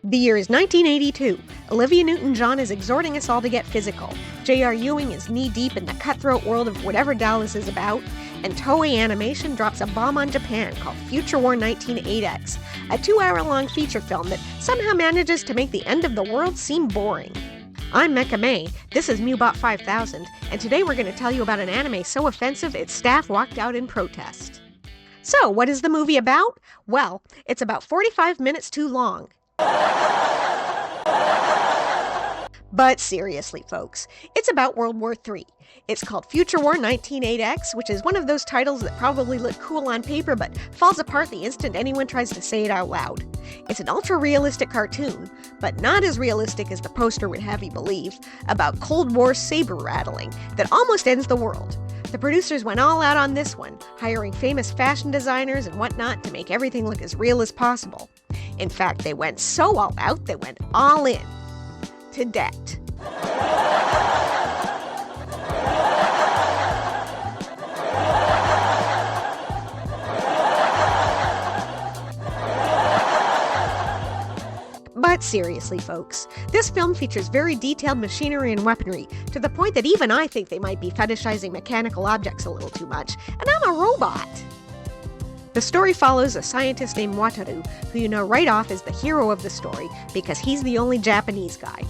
The year is 1982. Olivia Newton-John is exhorting us all to get physical. J.R. Ewing is knee-deep in the cutthroat world of whatever Dallas is about. And Toei Animation drops a bomb on Japan called Future War 1908X, a 2-hour-long feature film that somehow manages to make the end of the world seem boring. I'm Mecha-May, this is Mew-Bot 5000, and today we're going to tell you about an anime so offensive its staff walked out in protest. So, what is the movie about? Well, it's about 45 minutes too long. But seriously, folks, it's about World War III. It's called Future War 1908X, which is one of those titles that probably look cool on paper but falls apart the instant anyone tries to say it out loud. It's an ultra-realistic cartoon, but not as realistic as the poster would have you believe, about Cold War saber rattling that almost ends the world. The producers went all out on this one, hiring famous fashion designers and whatnot to make everything look as real as possible. In fact, they went so all out, they went all in. To debt. But seriously, folks, this film features very detailed machinery and weaponry, to the point that even I think they might be fetishizing mechanical objects a little too much, and I'm a robot! The story follows a scientist named Wataru, who you know right off is the hero of the story, because he's the only Japanese guy.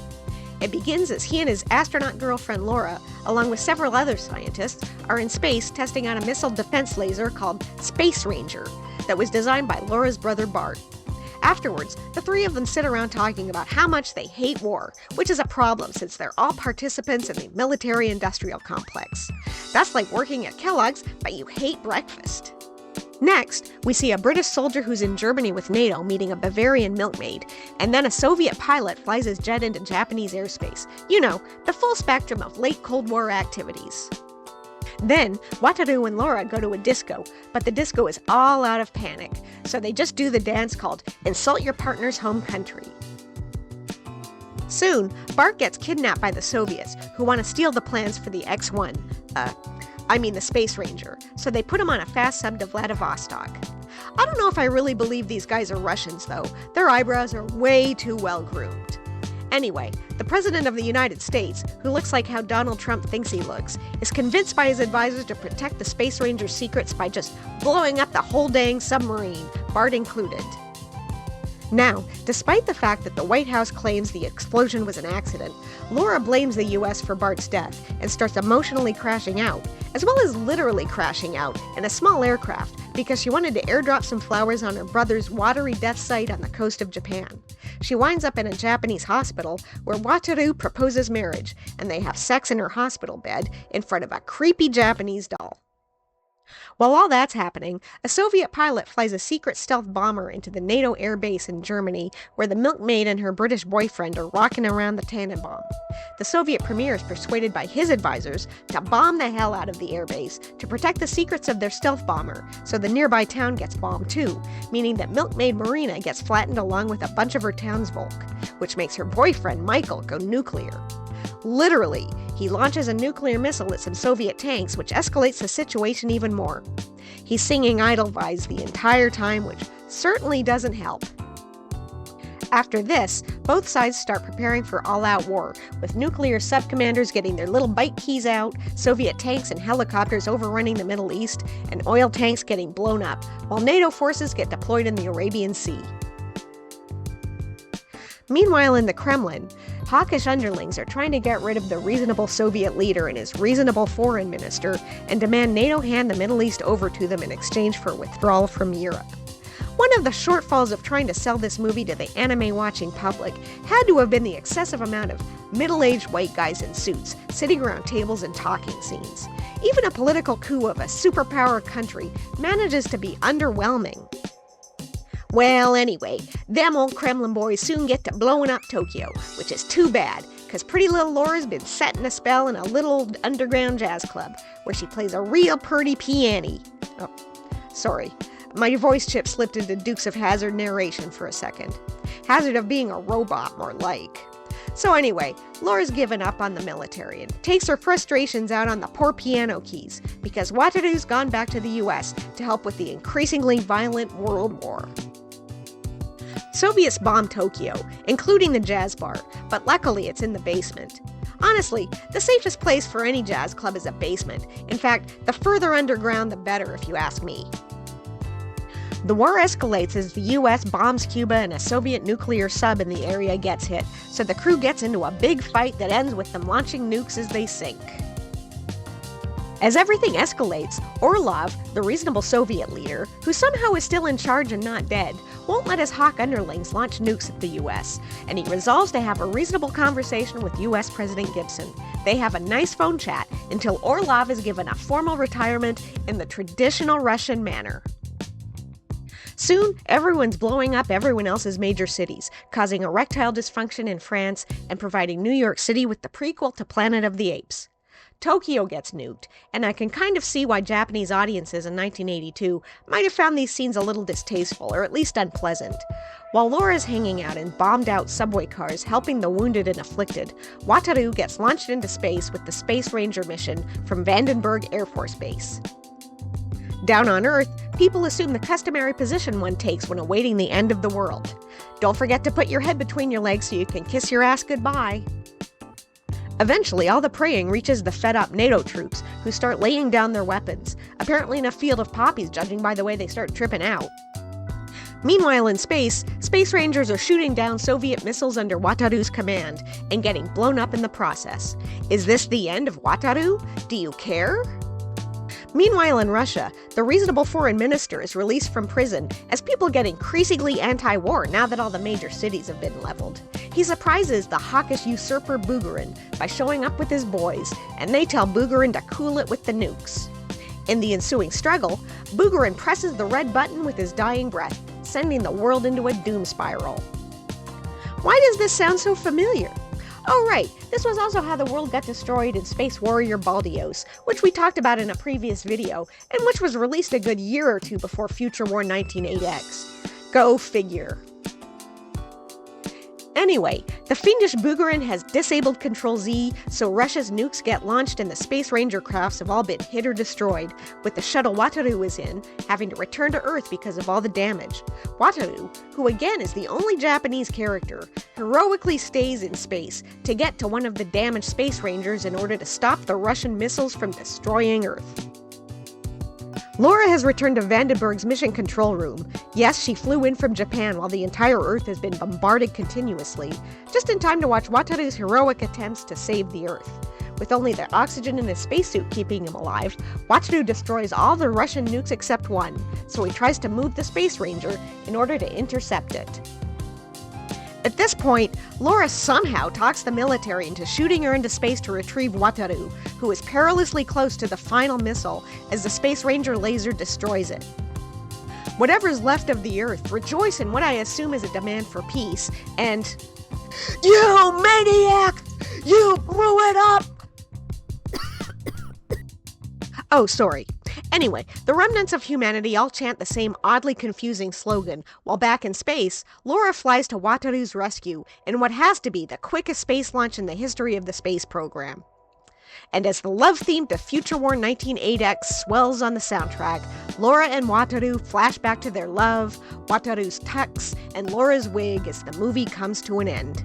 It begins as he and his astronaut girlfriend Laura, along with several other scientists, are in space testing out a missile defense laser called Space Ranger, that was designed by Laura's brother Bart. Afterwards, the three of them sit around talking about how much they hate war, which is a problem since they're all participants in the military-industrial complex. That's like working at Kellogg's, but you hate breakfast. Next, we see a British soldier who's in Germany with NATO meeting a Bavarian milkmaid, and then a Soviet pilot flies his jet into Japanese airspace. You know, the full spectrum of late Cold War activities. Then, Wataru and Laura go to a disco, but the disco is all out of panic, so they just do the dance called Insult Your Partner's Home Country. Soon, Bart gets kidnapped by the Soviets, who want to steal the plans for the X-1, the Space Ranger, so they put him on a fast sub to Vladivostok. I don't know if I really believe these guys are Russians, though. Their eyebrows are way too well groomed. Anyway, the President of the United States, who looks like how Donald Trump thinks he looks, is convinced by his advisors to protect the Space Ranger's secrets by just blowing up the whole dang submarine, Bart included. Now, despite the fact that the White House claims the explosion was an accident, Laura blames the US for Bart's death and starts emotionally crashing out, as well as literally crashing out, in a small aircraft because she wanted to airdrop some flowers on her brother's watery death site on the coast of Japan. She winds up in a Japanese hospital where Wataru proposes marriage, and they have sex in her hospital bed in front of a creepy Japanese doll. While all that's happening, a Soviet pilot flies a secret stealth bomber into the NATO air base in Germany, where the milkmaid and her British boyfriend are rocking around the Tannenbaum. The Soviet premier is persuaded by his advisors to bomb the hell out of the airbase to protect the secrets of their stealth bomber, so the nearby town gets bombed too, meaning that milkmaid Marina gets flattened along with a bunch of her townsfolk, which makes her boyfriend Michael go nuclear. Literally, he launches a nuclear missile at some Soviet tanks, which escalates the situation even more. He's singing Edelweiss the entire time, which certainly doesn't help. After this, both sides start preparing for all-out war, with nuclear subcommanders getting their little bite keys out, Soviet tanks and helicopters overrunning the Middle East, and oil tanks getting blown up, while NATO forces get deployed in the Arabian Sea. Meanwhile, in the Kremlin, hawkish underlings are trying to get rid of the reasonable Soviet leader and his reasonable foreign minister and demand NATO hand the Middle East over to them in exchange for withdrawal from Europe. One of the shortfalls of trying to sell this movie to the anime-watching public had to have been the excessive amount of middle-aged white guys in suits sitting around tables and talking scenes. Even a political coup of a superpower country manages to be underwhelming. Well, anyway, them old Kremlin boys soon get to blowing up Tokyo, which is too bad, because pretty little Laura's been setting a spell in a little underground jazz club, where she plays a real purty piano. Oh, sorry. My voice chip slipped into Dukes of Hazzard narration for a second. Hazard of being a robot, more like. So anyway, Laura's given up on the military and takes her frustrations out on the poor piano keys, because Wataru's gone back to the US to help with the increasingly violent World War. Soviets bombed Tokyo, including the jazz bar, but luckily it's in the basement. Honestly, the safest place for any jazz club is a basement. In fact, the further underground the better if you ask me. The war escalates as the US bombs Cuba and a Soviet nuclear sub in the area gets hit, so the crew gets into a big fight that ends with them launching nukes as they sink. As everything escalates, Orlov, the reasonable Soviet leader, who somehow is still in charge and not dead, won't let his hawk underlings launch nukes at the US, and he resolves to have a reasonable conversation with US President Gibson. They have a nice phone chat until Orlov is given a formal retirement in the traditional Russian manner. Soon, everyone's blowing up everyone else's major cities, causing erectile dysfunction in France and providing New York City with the prequel to Planet of the Apes. Tokyo gets nuked, and I can kind of see why Japanese audiences in 1982 might have found these scenes a little distasteful, or at least unpleasant. While Laura's hanging out in bombed-out subway cars helping the wounded and afflicted, Wataru gets launched into space with the Space Ranger mission from Vandenberg Air Force Base. Down on Earth, people assume the customary position one takes when awaiting the end of the world. Don't forget to put your head between your legs so you can kiss your ass goodbye. Eventually, all the praying reaches the fed-up NATO troops, who start laying down their weapons, apparently in a field of poppies judging by the way they start tripping out. Meanwhile in space, Space Rangers are shooting down Soviet missiles under Wataru's command, and getting blown up in the process. Is this the end of Wataru? Do you care? Meanwhile in Russia, the reasonable foreign minister is released from prison as people get increasingly anti-war now that all the major cities have been leveled. He surprises the hawkish usurper Bugarin by showing up with his boys, and they tell Bugarin to cool it with the nukes. In the ensuing struggle, Bugarin presses the red button with his dying breath, sending the world into a doom spiral. Why does this sound so familiar? Oh right, this was also how the world got destroyed in Space Warrior Baldios, which we talked about in a previous video, and which was released a good year or two before Future War 1908X. Go figure. Anyway, the fiendish Bugarin has disabled Control-Z, so Russia's nukes get launched and the Space Ranger crafts have all been hit or destroyed, with the shuttle Wataru is in, having to return to Earth because of all the damage. Wataru, who again is the only Japanese character, heroically stays in space to get to one of the damaged Space Rangers in order to stop the Russian missiles from destroying Earth. Laura has returned to Vandenberg's mission control room. Yes, she flew in from Japan while the entire Earth has been bombarded continuously, just in time to watch Wataru's heroic attempts to save the Earth. With only the oxygen in his spacesuit keeping him alive, Wataru destroys all the Russian nukes except one, so he tries to move the Space Ranger in order to intercept it. At this point, Laura somehow talks the military into shooting her into space to retrieve Wataru, who is perilously close to the final missile as the Space Ranger laser destroys it. Whatever's left of the Earth rejoice in what I assume is a demand for peace, and "You maniac! You blew it up!" Oh, sorry. Anyway, the remnants of humanity all chant the same oddly confusing slogan, while back in space, Laura flies to Wataru's rescue in what has to be the quickest space launch in the history of the space program. And as the love theme to Future War 1908X swells on the soundtrack, Laura and Wataru flash back to their love, Wataru's tux, and Laura's wig as the movie comes to an end.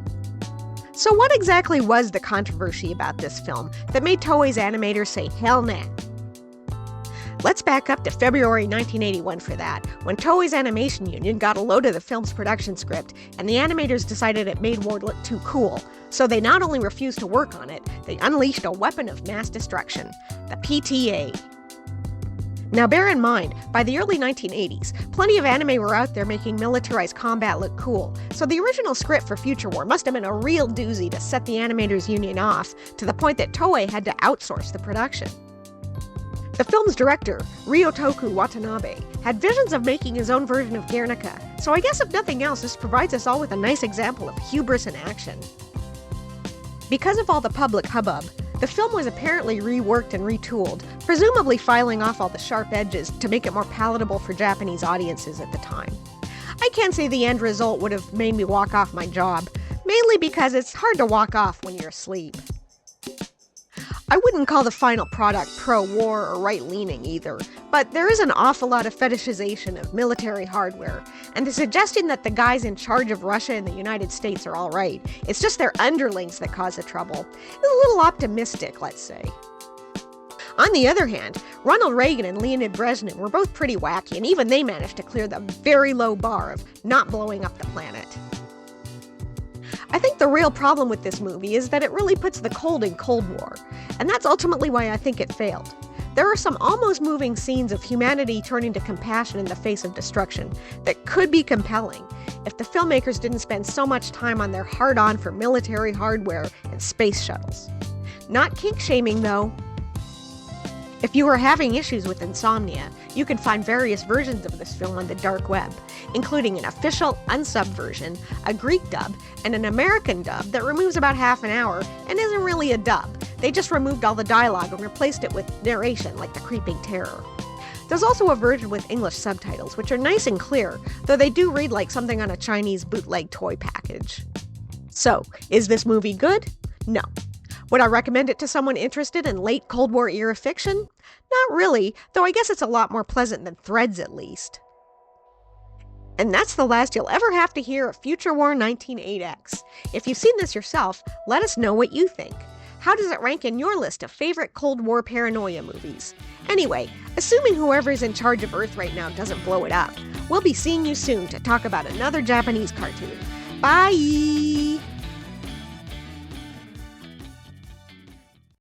So what exactly was the controversy about this film that made Toei's animators say hell nah? Let's back up to February 1981 for that, when Toei's animation union got a load of the film's production script, and the animators decided it made war look too cool. So they not only refused to work on it, they unleashed a weapon of mass destruction, the PTA. Now bear in mind, by the early 1980s, plenty of anime were out there making militarized combat look cool, so the original script for Future War must have been a real doozy to set the animators union off, to the point that Toei had to outsource the production. The film's director, Ryotoku Watanabe, had visions of making his own version of Guernica, so I guess if nothing else, this provides us all with a nice example of hubris in action. Because of all the public hubbub, the film was apparently reworked and retooled, presumably filing off all the sharp edges to make it more palatable for Japanese audiences at the time. I can't say the end result would have made me walk off my job, mainly because it's hard to walk off when you're asleep. I wouldn't call the final product pro-war or right-leaning either, but there is an awful lot of fetishization of military hardware, and the suggestion that the guys in charge of Russia and the United States are alright, it's just their underlings that cause the trouble, is a little optimistic, let's say. On the other hand, Ronald Reagan and Leonid Brezhnev were both pretty wacky, and even they managed to clear the very low bar of not blowing up the planet. I think the real problem with this movie is that it really puts the Cold in Cold War, and that's ultimately why I think it failed. There are some almost moving scenes of humanity turning to compassion in the face of destruction that could be compelling if the filmmakers didn't spend so much time on their hard-on for military hardware and space shuttles. Not kink-shaming, though. If you are having issues with insomnia, you can find various versions of this film on the dark web, including an official unsubbed version, a Greek dub, and an American dub that removes about half an hour and isn't really a dub. They just removed all the dialogue and replaced it with narration like The Creeping Terror. There's also a version with English subtitles, which are nice and clear, though they do read like something on a Chinese bootleg toy package. So, is this movie good? No. Would I recommend it to someone interested in late Cold War era fiction? Not really, though I guess it's a lot more pleasant than Threads at least. And that's the last you'll ever have to hear of Future War 1908X. If you've seen this yourself, let us know what you think. How does it rank in your list of favorite Cold War paranoia movies? Anyway, assuming whoever's in charge of Earth right now doesn't blow it up, we'll be seeing you soon to talk about another Japanese cartoon. Bye!